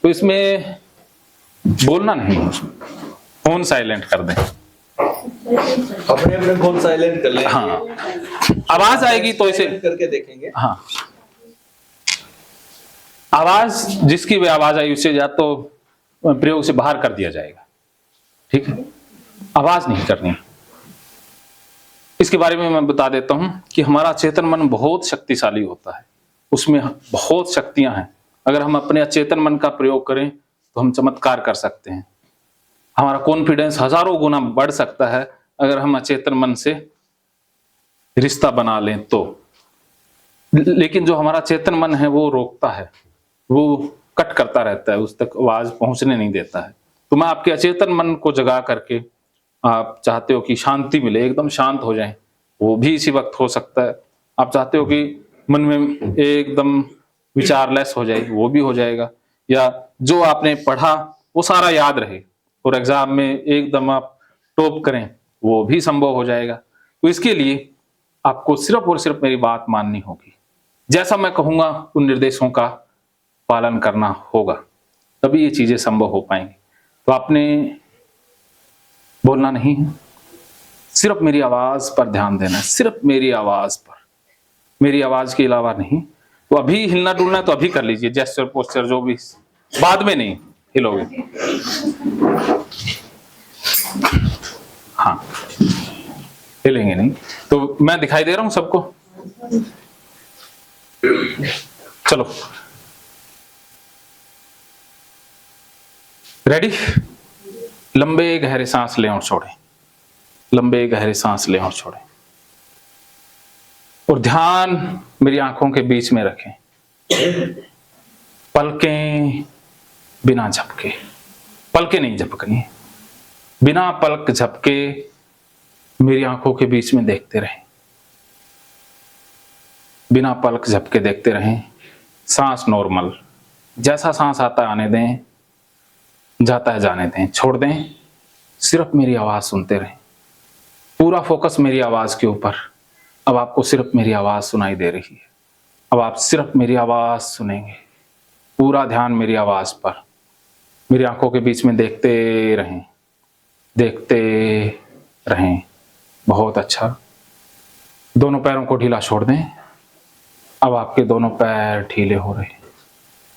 तो इसमें बोलना नहीं है, फोन साइलेंट कर दें। अपने अपने फोन साइलेंट कर लें। हाँ, आवाज आएगी तो इसे करके देखेंगे। हाँ, आवाज जिसकी भी आवाज आई उसे या तो प्रयोग से बाहर कर दिया जाएगा, ठीक है, आवाज नहीं करनी। इसके बारे में मैं बता देता हूं कि हमारा अचेतन मन बहुत शक्तिशाली होता है, उसमें बहुत शक्तियां हैं। अगर हम अपने अचेतन मन का प्रयोग करें तो हम चमत्कार कर सकते हैं। हमारा कॉन्फिडेंस हजारों गुना बढ़ सकता है अगर हम अचेतन मन से रिश्ता बना लें तो। लेकिन जो हमारा चेतन मन है वो रोकता है, वो कट करता रहता है, उस तक आवाज पहुंचने नहीं देता है। तो मैं आपके अचेतन मन को जगा करके, आप चाहते हो कि शांति मिले, एकदम शांत हो जाएं, वो भी इसी वक्त हो सकता है। आप चाहते हो कि मन में एकदम विचारलेस हो जाए, वो भी हो जाएगा। या जो आपने पढ़ा वो सारा याद रहे और एग्जाम में एकदम आप टॉप करें, वो भी संभव हो जाएगा। तो इसके लिए आपको सिर्फ और सिर्फ मेरी बात माननी होगी, जैसा मैं कहूंगा उन निर्देशों का पालन करना होगा, तभी ये चीजें संभव हो पाएंगी। तो आपने बोलना नहीं है, सिर्फ मेरी आवाज पर ध्यान देना है, सिर्फ मेरी आवाज पर, मेरी आवाज के अलावा नहीं। तो अभी हिलना डुलना है तो अभी कर लीजिए, जेस्चर पोस्चर जो भी, बाद में नहीं हिलोगे। हाँ, हिलेंगे नहीं। तो मैं दिखाई दे रहा हूं सबको? चलो, रेडी? लंबे गहरे सांस लें और छोड़ें, लंबे गहरे सांस लें और छोड़ें, और ध्यान मेरी आंखों के बीच में रखें। पलकें बिना झपके, पलकें नहीं झपकनी, बिना पलक झपके मेरी आंखों के बीच में देखते रहें, बिना पलक झपके देखते रहें। सांस नॉर्मल, जैसा सांस आता है आने दें, जाता है जाने दें, छोड़ दें। सिर्फ मेरी आवाज सुनते रहें, पूरा फोकस मेरी आवाज के ऊपर। अब आपको सिर्फ मेरी आवाज सुनाई दे रही है, अब आप सिर्फ मेरी आवाज सुनेंगे, पूरा ध्यान मेरी आवाज पर। मेरी आंखों के बीच में देखते रहें, देखते रहें। बहुत अच्छा। दोनों पैरों को ढीला छोड़ दें। अब आपके दोनों पैर ढीले हो रहे हैं,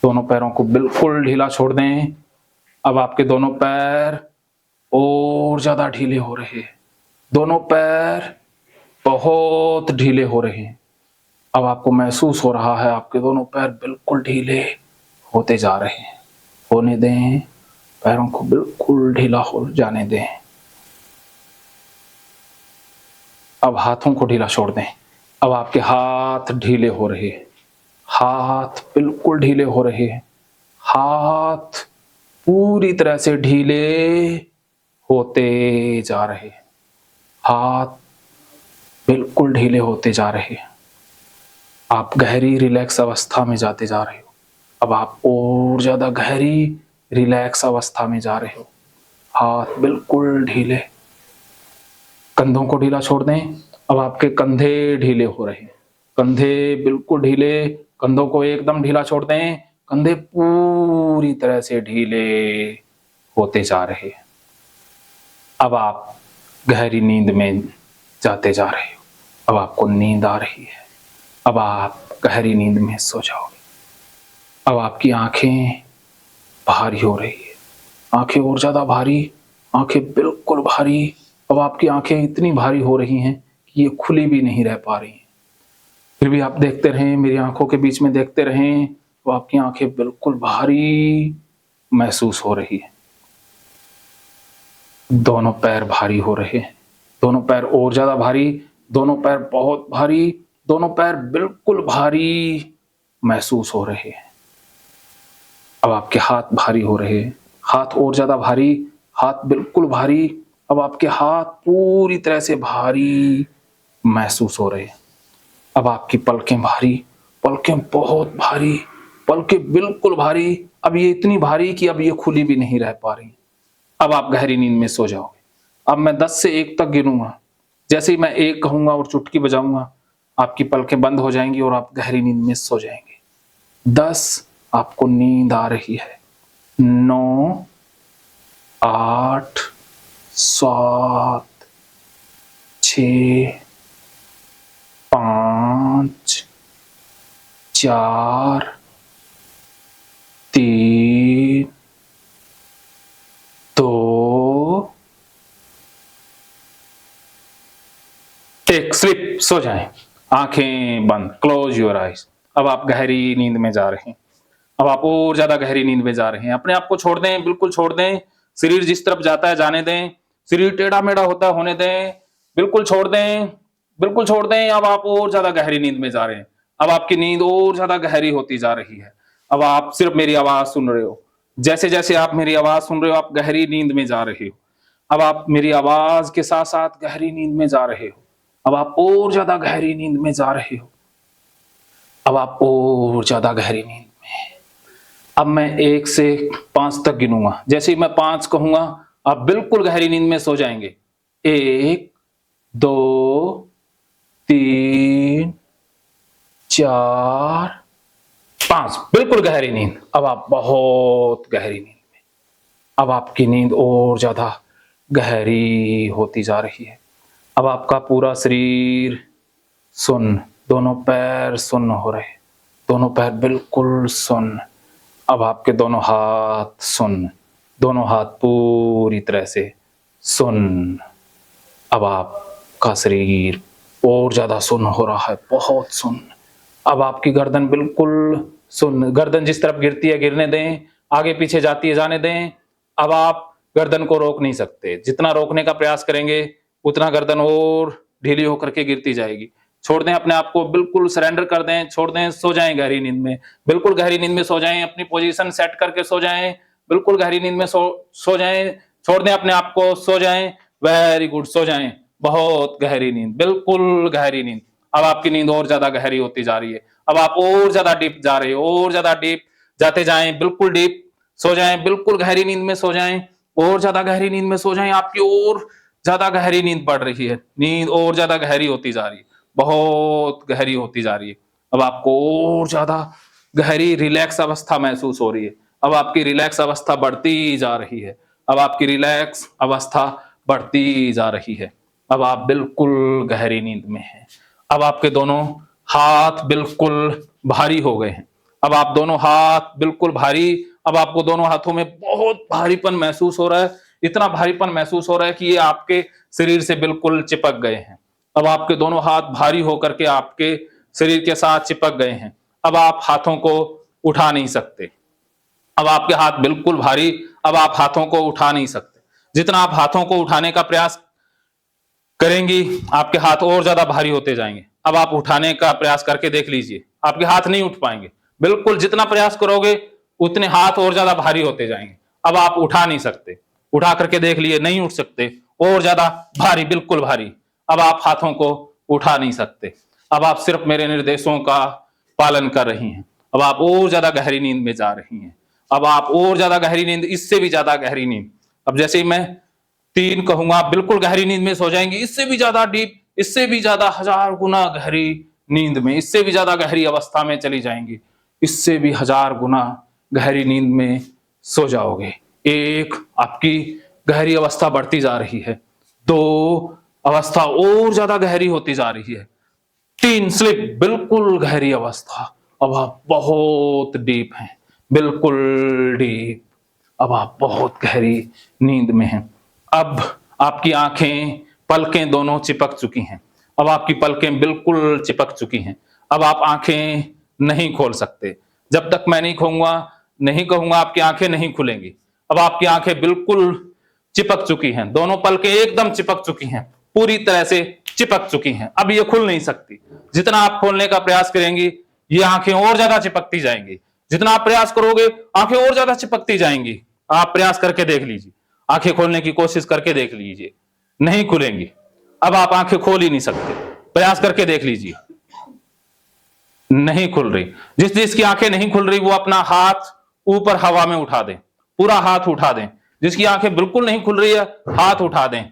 दोनों पैरों को बिल्कुल ढीला छोड़ दें। अब आपके दोनों पैर और ज्यादा ढीले हो रहे हैं, दोनों पैर बहुत ढीले हो रहे हैं। अब आपको महसूस हो रहा है आपके दोनों पैर बिल्कुल ढीले होते जा रहे हैं। होने दें, पैरों को बिल्कुल ढीला हो जाने दें। अब हाथों को ढीला छोड़ दें। अब आपके हाथ ढीले हो रहे हैं, हाथ बिल्कुल ढीले हो रहे हैं, हाथ पूरी तरह से ढीले होते जा रहे हैं, हाथ बिल्कुल ढीले होते जा रहे हैं। आप गहरी रिलैक्स अवस्था में जाते जा रहे हो। अब आप और ज्यादा गहरी रिलैक्स अवस्था में जा रहे हो। हाथ बिल्कुल ढीले, कंधों को ढीला छोड़ दें। अब आपके कंधे ढीले हो रहे हैं, कंधे बिल्कुल ढीले, कंधों को एकदम ढीला छोड़ दें। कंधे पूरी तरह से ढीले होते जा रहे हैं। अब आप गहरी नींद में जाते जा रहे हो। अब आपको नींद आ रही है, अब आप गहरी नींद में सो जाओगे। अब आपकी आंखें भारी हो रही है, आंखें और ज्यादा भारी, आंखें बिल्कुल भारी। अब आपकी आंखें इतनी भारी हो रही हैं कि ये खुली भी नहीं रह पा रही हैं। फिर भी आप देखते रहें, मेरी आंखों के बीच में देखते रहें, तो आपकी आंखें बिल्कुल भारी महसूस हो रही है। दोनों पैर भारी हो रहे हैं, दोनों पैर और ज्यादा भारी, दोनों पैर बहुत भारी, दोनों पैर बिल्कुल भारी महसूस हो रहे हैं। अब आपके हाथ भारी हो रहे हैं, हाथ और ज्यादा भारी, हाथ बिल्कुल भारी। अब आपके हाथ पूरी तरह से भारी महसूस हो रहे हैं। अब आपकी पलकें भारी, पलकें बहुत भारी, पलकें बिल्कुल भारी। अब ये इतनी भारी कि अब ये खुली भी नहीं रह पा रही। अब आप गहरी नींद में सो जाओगे। अब मैं 10 से 1 तक गिनूंगा, जैसे ही मैं 1 कहूंगा और चुटकी बजाऊंगा, आपकी पलकें बंद हो जाएंगी और आप गहरी नींद में सो जाएंगे। 10, आपको नींद आ रही है। 9 8 7 6 5 4 3 2 1। स्लिप, सो जाएं। आंखें बंद, क्लोज योर आइज। अब आप गहरी नींद में जा रहे हैं। अब आप और ज्यादा गहरी नींद में जा रहे हैं। अपने आप को छोड़ दें, बिल्कुल छोड़ दें। शरीर जिस तरफ जाता है जाने दें। शरीर टेढ़ा मेढ़ा होता है होने दें। बिल्कुल छोड़ दें, बिल्कुल छोड़ दें। अब आप और ज्यादा गहरी नींद में जा रहे हैं। अब आपकी नींद और ज्यादा गहरी होती जा रही है। अब आप सिर्फ मेरी आवाज सुन रहे हो। जैसे जैसे आप मेरी आवाज सुन रहे हो, आप गहरी नींद में जा रहे हो। अब आप मेरी आवाज के साथ साथ गहरी नींद में जा रहे हो। अब आप और ज्यादा गहरी नींद में जा रहे हो। अब आप और ज्यादा गहरी नींद में। अब मैं 1 से 5 तक गिनूंगा। जैसे ही मैं 5 कहूंगा, आप बिल्कुल गहरी नींद में सो जाएंगे। 1 2 3 4 5, बिल्कुल गहरी नींद। अब आप बहुत गहरी नींद में। अब आपकी नींद और ज्यादा गहरी होती जा रही है। अब आपका पूरा शरीर सुन्न, दोनों पैर सुन्न हो रहे, दोनों पैर बिल्कुल सुन्न। अब आपके दोनों हाथ सुन्न, दोनों हाथ पूरी तरह से सुन्न। अब आपका शरीर और ज्यादा सुन्न हो रहा है, बहुत सुन्न। अब आपकी गर्दन बिल्कुल सुन्न। गर्दन जिस तरफ गिरती है गिरने दें, आगे पीछे जाती है जाने दें। अब आप गर्दन को रोक नहीं सकते। जितना रोकने का प्रयास करेंगे उतना गर्दन और ढीली होकर के गिरती जाएगी। छोड़ दें अपने आप को, बिल्कुल सरेंडर कर दें, छोड़ दें, सो जाएं गहरी नींद में। बिल्कुल गहरी नींद में सो जाएं। अपनी पोजीशन सेट करके सो जाएं। बिल्कुल गहरी नींद में सो जाएं। छोड़ दें अपने आप को, सो जाएं। वेरी गुड, सो जाएं। बहुत गहरी नींद, बिल्कुल गहरी नींद। अब आपकी नींद और ज्यादा गहरी होती जा रही है। अब आप और ज्यादा डीप जा रहे हो, और ज्यादा डीप जाते जाएं। बिल्कुल डीप सो जाएं, बिल्कुल गहरी नींद में सो जाएं। और ज्यादा गहरी नींद में सो जाएं। आपकी और ज्यादा गहरी नींद पड़ रही है। नींद और ज्यादा गहरी होती जा रही है, बहुत गहरी होती जा रही है। अब आपको और ज्यादा गहरी रिलैक्स अवस्था महसूस हो रही है। अब आपकी रिलैक्स अवस्था बढ़ती जा रही है। अब आपकी रिलैक्स अवस्था बढ़ती जा रही है। अब आप बिल्कुल गहरी नींद में हैं। अब आपके दोनों हाथ बिल्कुल भारी हो गए हैं। अब आप दोनों हाथ बिल्कुल भारी। अब आपको दोनों हाथों में बहुत भारीपन महसूस हो रहा है। इतना भारीपन महसूस हो रहा है कि ये आपके शरीर से बिल्कुल चिपक गए हैं। अब आपके दोनों हाथ भारी होकर के आपके शरीर के साथ चिपक गए हैं। अब आप हाथों को उठा नहीं सकते। अब आपके हाथ बिल्कुल भारी। अब आप हाथों को उठा नहीं सकते। जितना आप हाथों को उठाने का प्रयास करेंगी, आपके हाथ और ज्यादा भारी होते जाएंगे। अब आप उठाने का प्रयास करके देख लीजिए, आपके हाथ नहीं उठ पाएंगे। बिल्कुल जितना प्रयास करोगे उतने हाथ और ज्यादा भारी होते जाएंगे। अब आप उठा नहीं सकते। उठा करके देख लिए, नहीं उठ सकते। और ज्यादा भारी, बिल्कुल भारी। अब आप हाथों को उठा नहीं सकते। अब आप सिर्फ मेरे निर्देशों का पालन कर रही हैं। अब आप और ज्यादा गहरी नींद में जा रही हैं। अब आप और ज्यादा गहरी नींद, इससे भी ज्यादा गहरी नींद। अब जैसे ही मैं 3 कहूंगा, बिल्कुल गहरी नींद में सो जाएंगी। इससे भी ज्यादा डीप, इससे भी ज्यादा 1000 गुना गहरी नींद में, इससे भी ज्यादा गहरी अवस्था में चली जाएंगी। इससे भी 1000 गुना गहरी नींद में सो जाओगे। 1, आपकी गहरी अवस्था बढ़ती जा रही है। 2, अवस्था और ज्यादा गहरी होती जा रही है। 3, स्लिप, बिल्कुल गहरी अवस्था। अब आप बहुत डीप हैं, बिल्कुल डीप। अब आप बहुत गहरी नींद में हैं। अब आपकी आंखें, पलकें दोनों चिपक चुकी हैं। अब आपकी पलकें बिल्कुल चिपक चुकी हैं। अब आप आंखें नहीं खोल सकते। जब तक मैं नहीं कहूंगा आपकी आंखें नहीं खुलेंगी। अब आपकी आंखें बिल्कुल चिपक चुकी हैं। दोनों पलकें एकदम चिपक चुकी हैं, पूरी तरह से चिपक चुकी हैं। अब ये खुल नहीं सकती। जितना आप खोलने का प्रयास करेंगी, ये आंखें और ज्यादा चिपकती जाएंगी। जितना आप प्रयास करोगे, आंखें और ज्यादा चिपकती जाएंगी। आप प्रयास करके देख लीजिए, आंखें खोलने की कोशिश करके देख लीजिए, नहीं खुलेंगी। अब आप आंखें खोल ही नहीं सकते। प्रयास करके देख लीजिए, नहीं खुल रही। जिसकी आंखें नहीं खुल रही वो अपना हाथ ऊपर हवा में उठा दें, पूरा हाथ उठा दें। जिसकी आंखें बिल्कुल नहीं खुल रही है, हाथ उठा दें।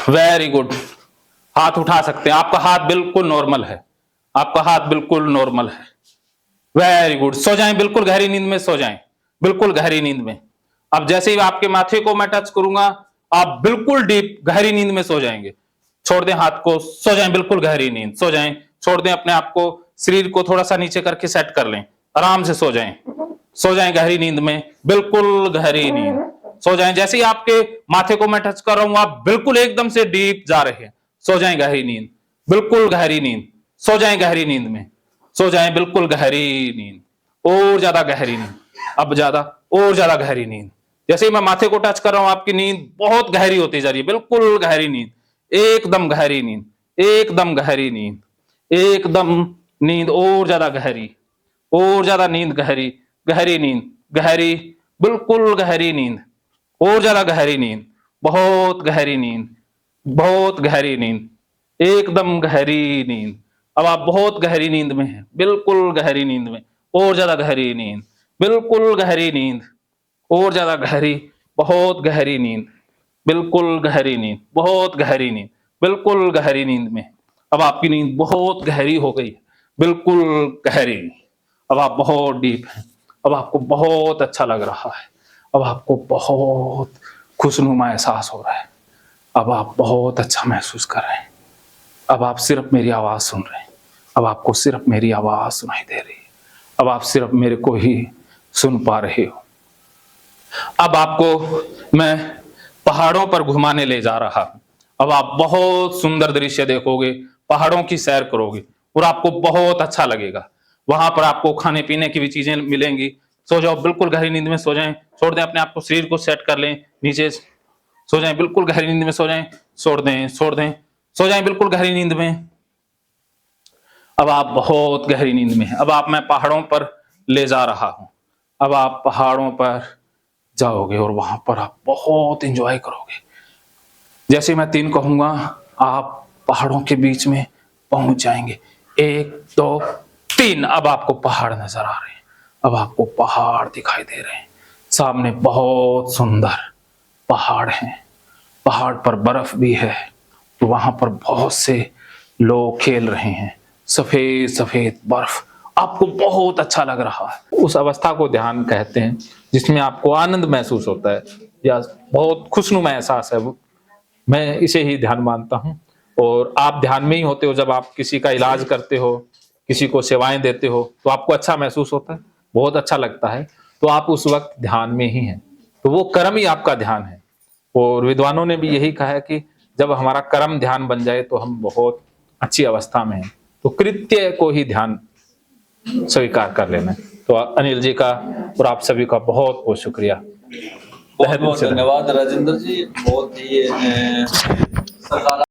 वेरी गुड, हाथ उठा सकते हैं। आपका हाथ बिल्कुल नॉर्मल है। आपका हाथ बिल्कुल नॉर्मल है। वेरी गुड, सो जाएं, बिल्कुल गहरी नींद में सो जाएं। बिल्कुल गहरी नींद में। अब जैसे ही आपके माथे को मैं टच करूंगा, आप बिल्कुल डीप गहरी नींद में सो जाएंगे। छोड़ दें हाथ को, सो जाएं बिल्कुल गहरी नींद, सो जाएं। छोड़ दें अपने आप को, शरीर को थोड़ा सा नीचे करके सेट कर लें, आराम से सो जाएं। सो जाएं गहरी नींद में, बिल्कुल गहरी नींद, सो जाएं। जैसे ही आपके माथे को मैं टच कर रहा हूं, आप बिल्कुल एकदम से डीप जा रहे हैं। सो जाएं गहरी नींद, बिल्कुल गहरी नींद, सो जाएं गहरी नींद में, सो जाएं बिल्कुल गहरी नींद, और ज्यादा गहरी नींद, अब ज्यादा और ज्यादा गहरी नींद। जैसे ही मैं माथे को टच कर रहा हूं, आपकी नींद बहुत गहरी होती जा रही है, बिल्कुल गहरी नींद, एकदम गहरी नींद, एकदम गहरी नींद, एकदम नींद और ज्यादा गहरी, और ज्यादा नींद गहरी, गहरी नींद, गहरी, बिल्कुल गहरी नींद, और ज्यादा गहरी नींद, बहुत गहरी नींद, बहुत गहरी नींद, एकदम गहरी नींद। अब आप बहुत गहरी नींद में हैं, बिल्कुल गहरी नींद में, और ज्यादा गहरी नींद, बिल्कुल गहरी नींद, और ज्यादा गहरी, बहुत गहरी नींद, बिल्कुल गहरी नींद, बहुत गहरी नींद, बिल्कुल गहरी नींद में। अब आपकी नींद बहुत गहरी हो गई है, बिल्कुल गहरी। अब आप बहुत डीप हैं, अब आपको बहुत अच्छा लग रहा है, अब आपको बहुत खुशनुमा एहसास हो रहा है, अब आप बहुत अच्छा महसूस कर रहे हैं। अब आप सिर्फ मेरी आवाज सुन रहे हैं, अब आपको सिर्फ मेरी आवाज सुनाई दे रही है, अब आप सिर्फ मेरे को ही सुन पा रहे हो। अब आपको मैं पहाड़ों पर घुमाने ले जा रहा हूं। अब आप बहुत सुंदर दृश्य देखोगे, पहाड़ों की सैर करोगे, और आपको बहुत अच्छा लगेगा। वहां पर आपको खाने पीने की भी चीजें मिलेंगी। सो जाओ, बिल्कुल गहरी नींद में सो जाएं। छोड़ दें अपने आप को, शरीर को सेट कर लें, नीचे सो जाएं, बिल्कुल गहरी नींद में सो जाएं। छोड़ दें, छोड़ दें, सो जाएं बिल्कुल गहरी नींद में। अब आप बहुत गहरी नींद में हैं। अब आप, मैं पहाड़ों पर ले जा रहा हूं। अब आप पहाड़ों पर जाओगे और वहां पर आप बहुत एंजॉय करोगे। जैसे मैं 3 कहूंगा, आप पहाड़ों के बीच में पहुंच जाएंगे। 1 2 3। अब आपको पहाड़ नजर आ रहे हैं, अब आपको पहाड़ दिखाई दे रहे हैं। सामने बहुत सुंदर पहाड़ हैं, पहाड़ पर बर्फ भी है, वहां पर बहुत से लोग खेल रहे हैं, सफेद सफेद बर्फ, आपको बहुत अच्छा लग रहा है। उस अवस्था को ध्यान कहते हैं जिसमें आपको आनंद महसूस होता है या बहुत खुशनुमा एहसास है, वो मैं इसे ही ध्यान मानता हूँ। और आप ध्यान में ही होते हो जब आप किसी का इलाज करते हो, किसी को सेवाएं देते हो, तो आपको अच्छा महसूस होता है, बहुत अच्छा लगता है। तो आप उस वक्त ध्यान में ही हैं, तो वो कर्म ही आपका ध्यान है। और विद्वानों ने भी यही कहा है कि जब हमारा कर्म ध्यान बन जाए तो हम बहुत अच्छी अवस्था में हैं। तो कृत्य को ही ध्यान स्वीकार कर लेना है। तो अनिल जी का और आप सभी का बहुत बहुत शुक्रिया, बहुत बहुत धन्यवाद राजेंद्र जी। बहुत ही